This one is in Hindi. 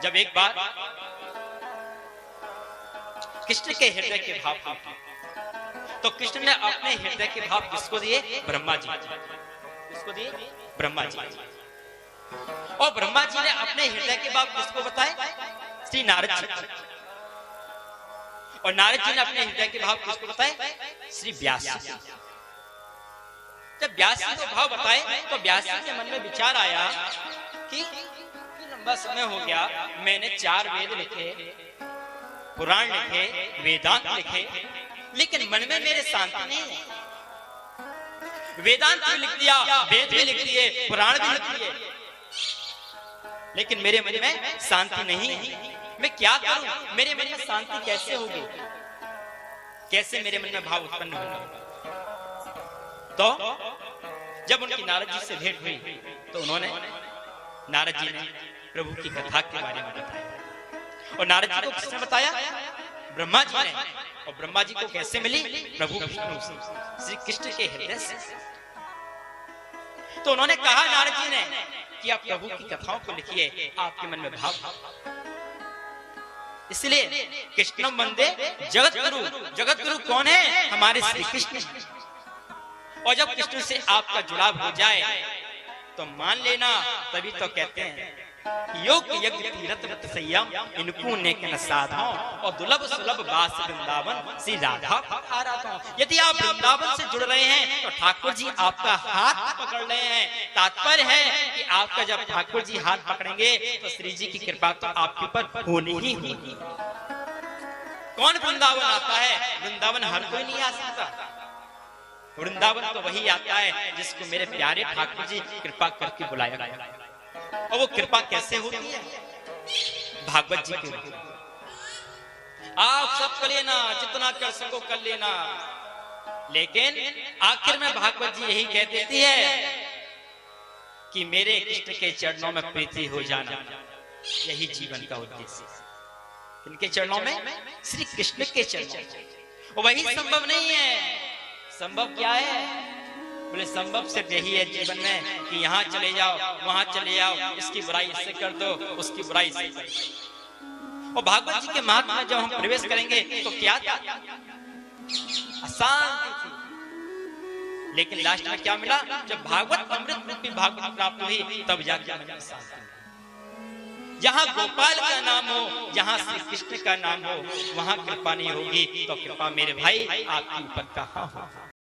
जब एक बार कृष्ण के हृदय के भाव टूटे, तो कृष्ण ने अपने हृदय के भाव किसको दिए? ब्रह्मा जी। किसको दिए? ब्रह्मा जी। और ब्रह्मा जी ने अपने हृदय के भाव किसको बताए? श्री नारद जी। और नारद जी ने अपने हृदय के भाव किसको बताए? श्री व्यास जी। जब व्यास जी को भाव बताए तो व्यास जी के मन में विचार आया कि लंबा समय हो गया, मैंने 4 वेद लिखे, पुराण लिखे, वेदांत लिखे, लेकिन मन में मेरे शांति नहीं है। वेदांत भी लिख दिया, वेद भी लिख दिए, पुराण भी लिख दिए, लेकिन मेरे मन में शांति नहीं है। मैं क्या करूं? मेरे मन में शांति कैसे होगी? कैसे मेरे मन में भाव उत्पन्न होंगे? तो जब उनकी नारद जी से भेंट हुई तो उन्होंने, नारद जी ने प्रभु की कथा के बारे में बताया। और नारद जी को किसने बताया? ब्रह्मा जी ने। और ब्रह्मा जी को कैसे मिली? प्रभु विष्णु से, श्री कृष्ण के हृदय से। तो उन्होंने कहा नारद जी ने कि आप प्रभु की कथाओं को लिखिए, आपके मन में भाव। इसलिए कृष्णम वंदे जगत गुरु। जगत गुरु कौन है? हमारे श्री कृष्ण। और जब कृष्ण से आपका जुड़ाव हो जाए तो मान लेना, तभी तो कहते हैं योग यज्ञ तीरथ व्रत संयम इनको नेक न साधो और दुर्लभ सुलभ वास वृंदावन श्री राधा आराधो। यदि आप वृंदावन से जुड़ रहे हैं तो ठाकुर जी आपका हाथ पकड़ रहे हैं। तात्पर्य है कि आपका जब ठाकुर जी हाथ पकड़ेंगे तो श्री जी की कृपा तो आपके ऊपर होनी ही होगी। कौन वृंदावन आता है? वृंदावन हर कोई नहीं आ सकता। वृंदावन तो वही आता है जिसको मेरे प्यारे ठाकुर जी कृपा करके बुलाया गया। और वो कृपा कैसे होती है? भागवत जी के आप सब कर लेना, जितना कर सको कर लेना, लेकिन आखिर में भागवत जी यही कह देती है कि मेरे कृष्ण के चरणों में प्रीति हो जाना, यही जीवन का उद्देश्य। इनके चरणों में, श्री कृष्ण के चरणों। वही संभव नहीं है। संभव क्या है? बोले संभव सिर्फ यही है जीवन में कि यहाँ चले जाओ, वहां चले जाओ, इसकी बुराई इससे कर दो, उसकी बुराई इससे कर दो। और भागवत जी के महात्मा में जब हम प्रवेश करेंगे तो क्या था? अशांति थी, लेकिन लास्ट में क्या मिला? जब भागवत अमृत रूपी भागवत प्राप्त हुई तब जाके मन में शांति। जहाँ गोपाल का नाम हो, जहाँ श्री कृष्ण का नाम हो, वहां कृपा नहीं होगी तो कृपा मेरे भाई आपके ऊपर कहाँ हो?